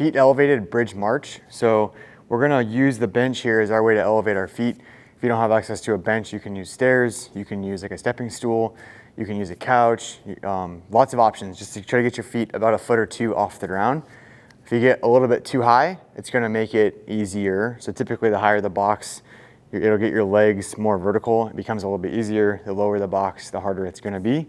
feet elevated bridge march. So we're gonna use the bench here as our way to elevate our feet. If you don't have access to a bench, you can use stairs, you can use like a stepping stool, you can use a couch, lots of options just to try to get your feet about a foot or two off the ground. If you get a little bit too high, it's gonna make it easier. So typically the higher the box, it'll get your legs more vertical. It becomes a little bit easier. The lower the box, the harder it's gonna be.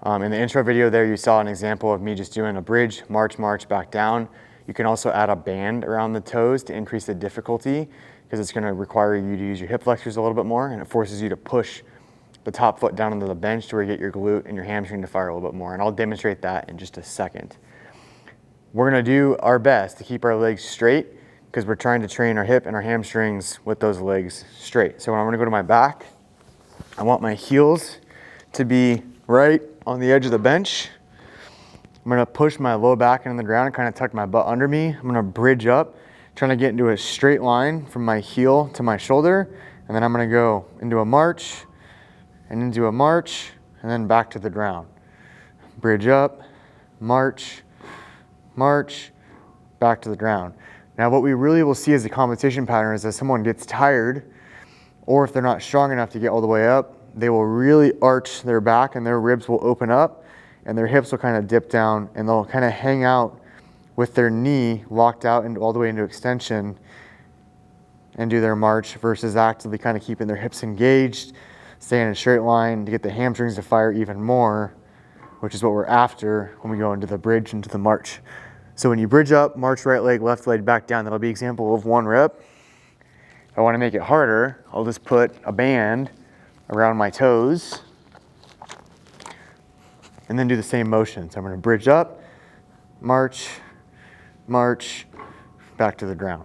In the intro video there, you saw an example of me just doing a bridge, march, back down. You can also add a band around the toes to increase the difficulty because it's gonna require you to use your hip flexors a little bit more, and it forces you to push the top foot down into the bench to where you get your glute and your hamstring to fire a little bit more. And I'll demonstrate that in just a second. We're gonna do our best to keep our legs straight because we're trying to train our hip and our hamstrings with those legs straight. So when I'm gonna go to my back, I want my heels to be right on the edge of the bench. I'm gonna push my low back into the ground and kind of tuck my butt under me. I'm gonna bridge up, trying to get into a straight line from my heel to my shoulder. And then I'm gonna go into a march and into a march and then back to the ground. Bridge up, march, march, back to the ground. Now what we really will see as a compensation pattern is that someone gets tired, or if they're not strong enough to get all the way up, they will really arch their back and their ribs will open up and their hips will kind of dip down and they'll kind of hang out with their knee locked out and all the way into extension and do their march versus actively kind of keeping their hips engaged, stay in a straight line to get the hamstrings to fire even more, which is what we're after when we go into the bridge, into the march. So when you bridge up, march right leg, left leg back down, that'll be an example of one rep. If I want to make it harder, I'll just put a band around my toes and then do the same motion. So I'm going to bridge up, march, march, back to the ground.